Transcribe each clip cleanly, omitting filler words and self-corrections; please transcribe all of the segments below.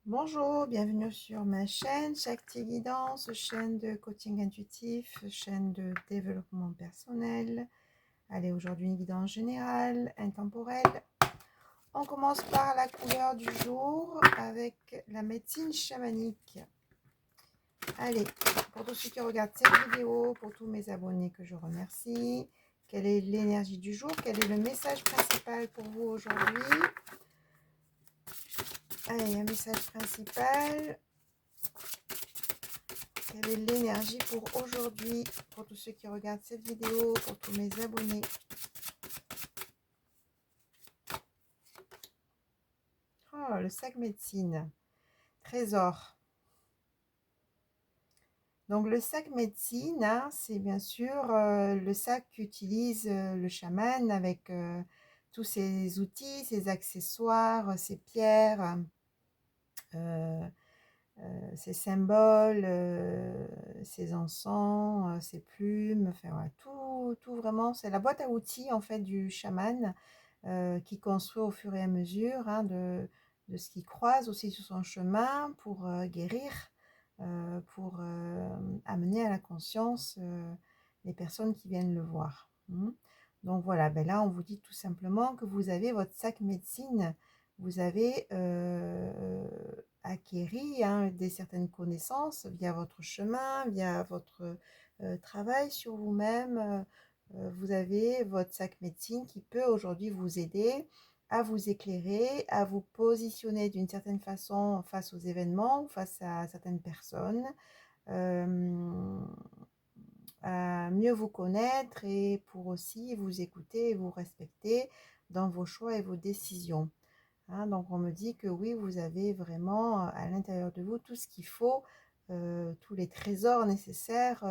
Bonjour, bienvenue sur ma chaîne Shakti Guidance, chaîne de coaching intuitif, chaîne de développement personnel. Allez, aujourd'hui une guidance générale, intemporelle. On commence par la couleur du jour avec la médecine chamanique. Allez, pour tous ceux qui regardent cette vidéo, pour tous mes abonnés que je remercie, quelle est l'énergie du jour? Quel est le message principal pour vous aujourd'hui? Allez, un message principal. Quelle est l'énergie pour aujourd'hui, pour tous ceux qui regardent cette vidéo, pour tous mes abonnés? Oh, le sac médecine, trésor. Donc le sac médecine, hein, c'est bien sûr le sac qu'utilise le chaman avec tous ses outils, ses accessoires, ses pierres, euh, ses symboles, ses encens, ses plumes, enfin voilà, tout vraiment, c'est la boîte à outils en fait du chaman qui construit au fur et à mesure de ce qu'il croise aussi sur son chemin pour guérir, pour amener à la conscience les personnes qui viennent le voir. Donc voilà, ben là on vous dit tout simplement que vous avez votre sac médecine, vous avez acquéri des certaines connaissances via votre chemin, via votre travail sur vous-même. Vous avez votre sac médecine qui peut aujourd'hui vous aider à vous éclairer, à vous positionner d'une certaine façon face aux événements, face à certaines personnes, à mieux vous connaître et pour aussi vous écouter et vous respecter dans vos choix et vos décisions. Donc on me dit que oui, vous avez vraiment à l'intérieur de vous tout ce qu'il faut, tous les trésors nécessaires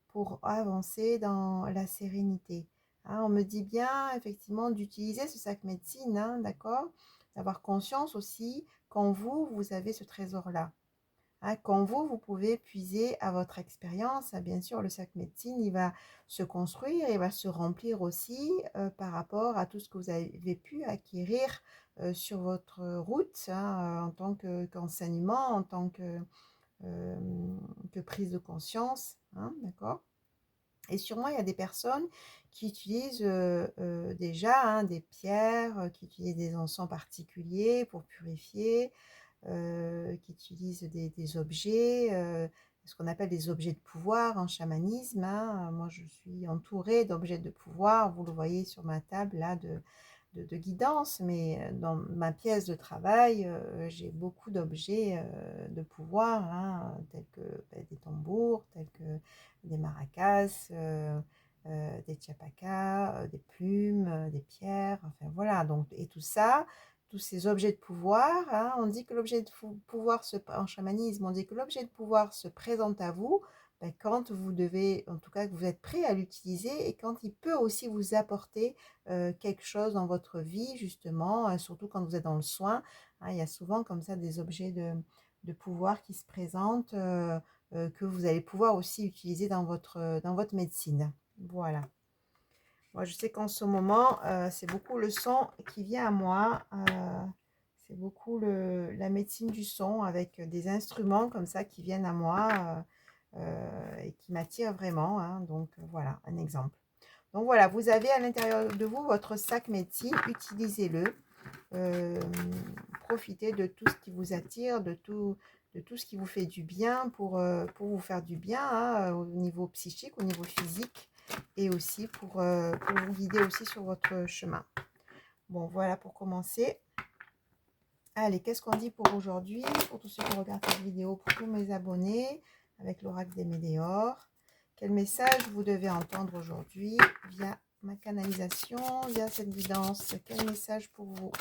pour avancer dans la sérénité. On me dit bien effectivement d'utiliser ce sac médecine, d'accord? D'avoir conscience aussi qu'en vous, vous avez ce trésor-là. Qu'en vous, vous pouvez puiser à votre expérience. Bien sûr, le sac médecine, il va se construire, il va se remplir aussi par rapport à tout ce que vous avez pu acquérir sur votre route en tant qu'enseignement, en tant que prise de conscience. D'accord? Et sûrement, il y a des personnes qui utilisent déjà des pierres, qui utilisent des encens particuliers pour purifier, qui utilisent des objets, ce qu'on appelle des objets de pouvoir en chamanisme. Moi, je suis entourée d'objets de pouvoir. Vous le voyez sur ma table là de guidance, mais dans ma pièce de travail, j'ai beaucoup d'objets de pouvoir, tels que des tambours, tels que des maracas, des tchapakas, des plumes, des pierres, enfin voilà. Donc, et tout ça, tous ces objets de pouvoir, on dit que l'objet de pouvoir en chamanisme, on dit que l'objet de pouvoir se présente à vous quand vous devez, en tout cas que vous êtes prêt à l'utiliser et quand il peut aussi vous apporter quelque chose dans votre vie, justement, surtout quand vous êtes dans le soin. Il y a souvent comme ça des objets de pouvoir qui se présentent, que vous allez pouvoir aussi utiliser dans votre médecine. Voilà. Moi, je sais qu'en ce moment, c'est beaucoup le son qui vient à moi. C'est beaucoup la médecine du son avec des instruments comme ça qui viennent à moi et qui m'attirent vraiment. Donc, voilà, un exemple. Donc, voilà, vous avez à l'intérieur de vous votre sac médecine. Utilisez-le. Profitez de tout ce qui vous attire, de tout ce qui vous fait du bien pour vous faire du bien au niveau psychique, au niveau physique et aussi pour vous guider aussi sur votre chemin. Bon, voilà pour commencer. Allez, qu'est-ce qu'on dit pour aujourd'hui? Pour tous ceux qui regardent cette vidéo, pour tous mes abonnés, avec l'oracle des Météores. Quel message vous devez entendre aujourd'hui via ma canalisation, via cette guidance? Quel message pour vous?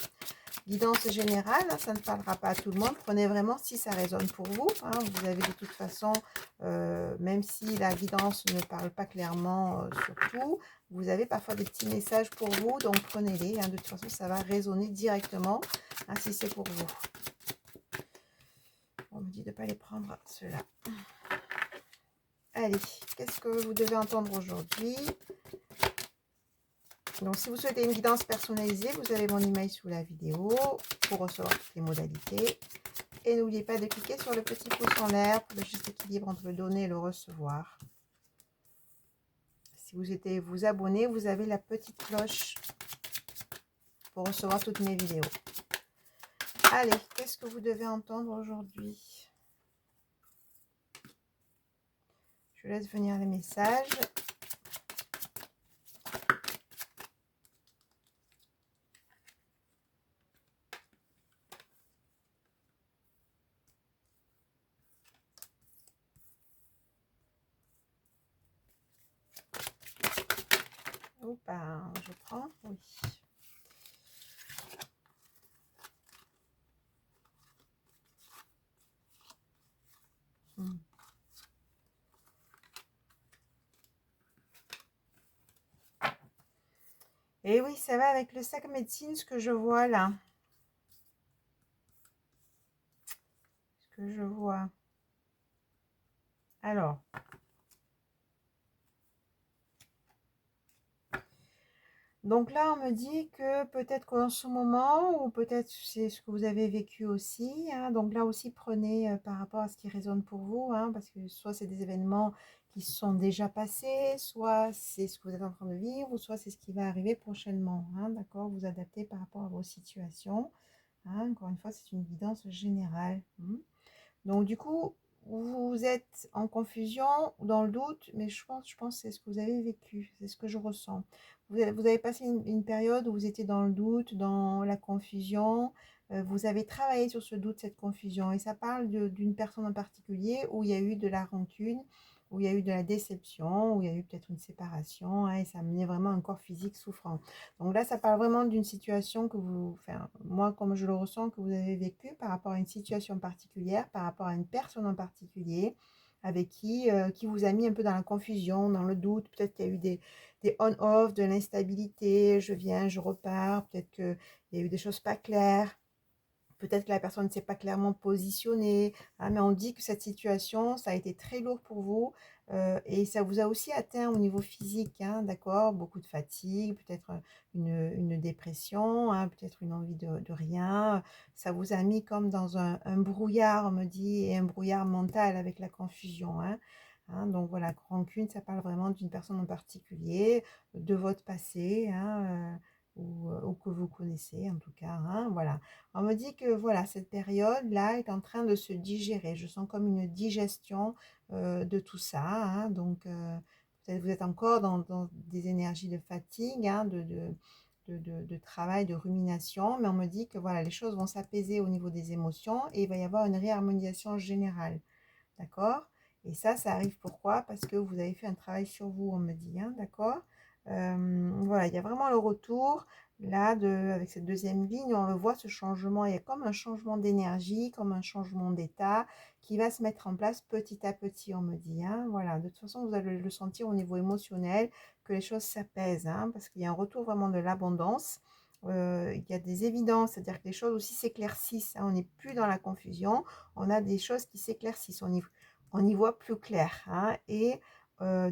Guidance générale, ça ne parlera pas à tout le monde. Prenez vraiment si ça résonne pour vous. Vous avez de toute façon, même si la guidance ne parle pas clairement sur tout, vous avez parfois des petits messages pour vous, donc prenez-les. De toute façon, ça va résonner directement si c'est pour vous. On me dit de ne pas les prendre, ceux-là. Allez, qu'est-ce que vous devez entendre aujourd'hui? Donc, si vous souhaitez une guidance personnalisée, vous avez mon email sous la vidéo pour recevoir toutes les modalités. Et n'oubliez pas de cliquer sur le petit pouce en l'air pour le juste équilibre entre le donner et le recevoir. Si vous souhaitez vous abonner, vous avez la petite cloche pour recevoir toutes mes vidéos. Allez, qu'est-ce que vous devez entendre aujourd'hui? Je laisse venir les messages. Oupa, je prends, oui. Et oui, ça va avec le sac médecine, ce que je vois là. Ce que je vois. Alors. Donc là, on me dit que peut-être qu'en ce moment, ou peut-être c'est ce que vous avez vécu aussi, hein, donc là aussi, prenez par rapport à ce qui résonne pour vous, hein, parce que soit c'est des événements qui sont déjà passés, soit c'est ce que vous êtes en train de vivre, ou soit c'est ce qui va arriver prochainement, hein, d'accord? Vous adaptez par rapport à vos situations, hein, encore une fois, c'est une guidance générale. Donc du coup, vous êtes en confusion ou dans le doute, mais je pense que c'est ce que vous avez vécu, c'est ce que je ressens. Vous avez passé une période où vous étiez dans le doute, dans la confusion, vous avez travaillé sur ce doute, cette confusion, et ça parle d'une personne en particulier où il y a eu de la rancune, où il y a eu de la déception, où il y a eu peut-être une séparation, hein, et ça a mené vraiment un corps physique souffrant. Donc là, ça parle vraiment d'une situation que vous, enfin, moi, comme je le ressens, que vous avez vécu par rapport à une situation particulière, par rapport à une personne en particulier, avec qui vous a mis un peu dans la confusion, dans le doute. Peut-être qu'il y a eu des on-off, de l'instabilité, je viens, je repars, peut-être qu'il y a eu des choses pas claires. Peut-être que la personne ne s'est pas clairement positionnée, hein, mais on dit que cette situation, ça a été très lourd pour vous et ça vous a aussi atteint au niveau physique, hein, d'accord? Beaucoup de fatigue, peut-être une dépression, hein, peut-être une envie de rien. Ça vous a mis comme dans un brouillard, on me dit, et un brouillard mental avec la confusion, hein. Donc voilà, rancune, ça parle vraiment d'une personne en particulier, de votre passé, hein, ou que vous connaissez en tout cas, hein, voilà. On me dit que voilà, cette période-là est en train de se digérer. Je sens comme une digestion de tout ça, hein. Donc, peut-être vous êtes encore dans des énergies de fatigue, hein, de travail, de rumination, mais on me dit que voilà, les choses vont s'apaiser au niveau des émotions et il va y avoir une réharmonisation générale. D'accord? Et ça arrive pourquoi? Parce que vous avez fait un travail sur vous, on me dit, hein, d'accord? Voilà, il y a vraiment le retour, là, avec cette deuxième ligne, on le voit, ce changement, il y a comme un changement d'énergie, comme un changement d'état qui va se mettre en place petit à petit, on me dit, hein, voilà. De toute façon, vous allez le sentir au niveau émotionnel, que les choses s'apaisent, hein, parce qu'il y a un retour vraiment de l'abondance. Il y a des évidences, c'est-à-dire que les choses aussi s'éclaircissent, hein, on n'est plus dans la confusion, on a des choses qui s'éclaircissent, on y voit plus clair, hein, et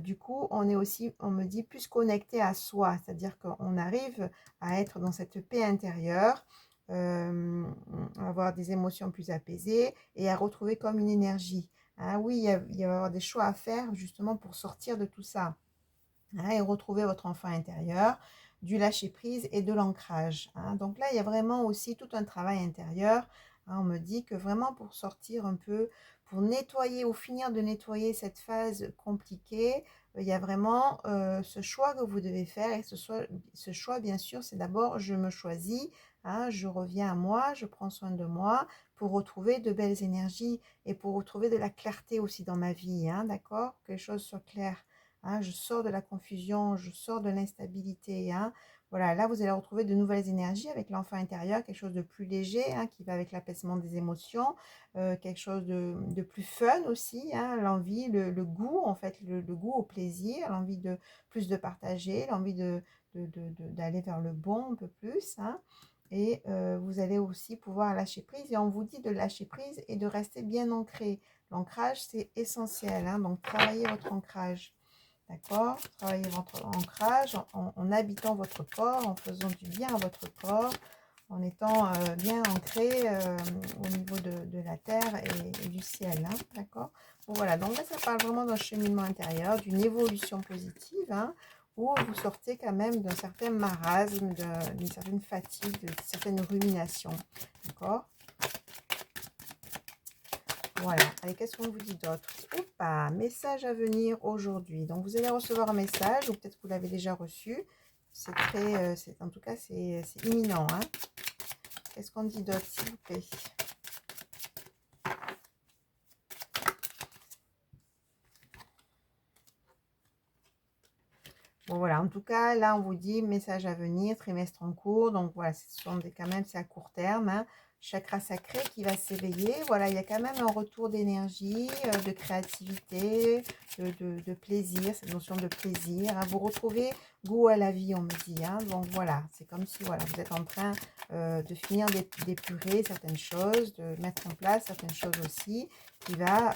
du coup, on est aussi, on me dit, plus connecté à soi, c'est-à-dire qu'on arrive à être dans cette paix intérieure, à avoir des émotions plus apaisées et à retrouver comme une énergie. Hein. Oui, il va y avoir des choix à faire justement pour sortir de tout ça, hein, et retrouver votre enfant intérieur, du lâcher-prise et de l'ancrage. Hein. Donc là, il y a vraiment aussi tout un travail intérieur. Hein. On me dit que vraiment pour sortir un peu, pour nettoyer ou finir de nettoyer cette phase compliquée, il y a vraiment ce choix que vous devez faire. Et ce choix, bien sûr, c'est d'abord je me choisis, hein, je reviens à moi, je prends soin de moi pour retrouver de belles énergies et pour retrouver de la clarté aussi dans ma vie. Hein, d'accord? Que les choses soient claires. Hein, je sors de la confusion, je sors de l'instabilité. Hein. Voilà, là, vous allez retrouver de nouvelles énergies avec l'enfant intérieur, quelque chose de plus léger, hein, qui va avec l'apaisement des émotions, quelque chose de plus fun aussi, hein, l'envie, le goût, en fait, le goût au plaisir, l'envie de plus de partager, l'envie d'aller vers le bon un peu plus. Hein. Et vous allez aussi pouvoir lâcher prise. Et on vous dit de lâcher prise et de rester bien ancré. L'ancrage, c'est essentiel. Hein, donc, travaillez votre ancrage. D'accord? Travaillez votre ancrage en habitant votre corps, en faisant du bien à votre corps, en étant bien ancré au niveau de la terre et du ciel, hein, d'accord? Bon, voilà, donc là, ça parle vraiment d'un cheminement intérieur, d'une évolution positive, hein, où vous sortez quand même d'un certain marasme, d'une certaine fatigue, de certaines ruminations, d'accord? Voilà, allez, qu'est-ce qu'on vous dit d'autre? Opa, message à venir aujourd'hui. Donc, vous allez recevoir un message, ou peut-être que vous l'avez déjà reçu. C'est très, en tout cas, c'est imminent, hein. Qu'est-ce qu'on dit d'autre, s'il vous plaît? Bon, voilà, en tout cas, là, on vous dit message à venir, trimestre en cours. Donc, voilà, ce sont quand même, c'est à court terme, hein. Chakra sacré qui va s'éveiller. Voilà, il y a quand même un retour d'énergie, de créativité, de plaisir, cette notion de plaisir, hein. Vous retrouvez goût à la vie, on me dit, hein. Donc, voilà, c'est comme si, voilà, vous êtes en train de finir d'épurer certaines choses, de mettre en place certaines choses aussi, qui va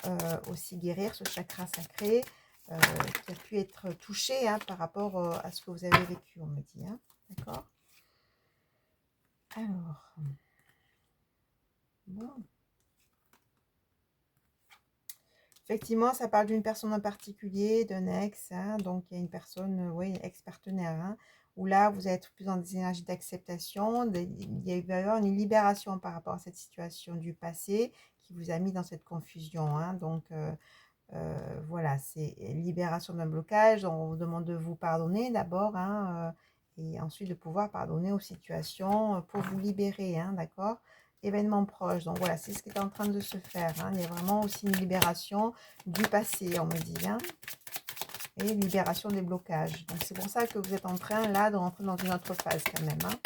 aussi guérir ce chakra sacré, qui a pu être touché, hein, par rapport à ce que vous avez vécu, on me dit, hein. D'accord? Alors, bon. Effectivement, ça parle d'une personne en particulier, d'un ex, hein, donc il y a une personne, oui, ex-partenaire, hein, où là, vous allez être plus dans des énergies d'acceptation, il va y avoir une libération par rapport à cette situation du passé qui vous a mis dans cette confusion, hein, donc voilà, c'est libération d'un blocage. On vous demande de vous pardonner d'abord, hein, et ensuite de pouvoir pardonner aux situations pour vous libérer, hein, d'accord? Événement proche. Donc voilà, c'est ce qui est en train de se faire, hein. Il y a vraiment aussi une libération du passé, on me dit, hein, et libération des blocages. Donc c'est pour ça que vous êtes en train là de rentrer dans une autre phase quand même, hein.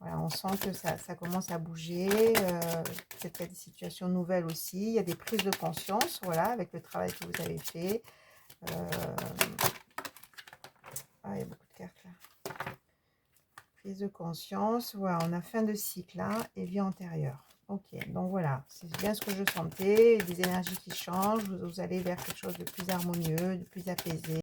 Voilà, on sent que ça commence à bouger, peut-être qu'il y a des situations nouvelles aussi, il y a des prises de conscience, voilà, avec le travail que vous avez fait. Ah, il y a beaucoup de cartes là. Prise de conscience, voilà, on a fin de cycle, hein, et vie antérieure. Ok, donc voilà, c'est bien ce que je sentais, des énergies qui changent, vous allez vers quelque chose de plus harmonieux, de plus apaisé.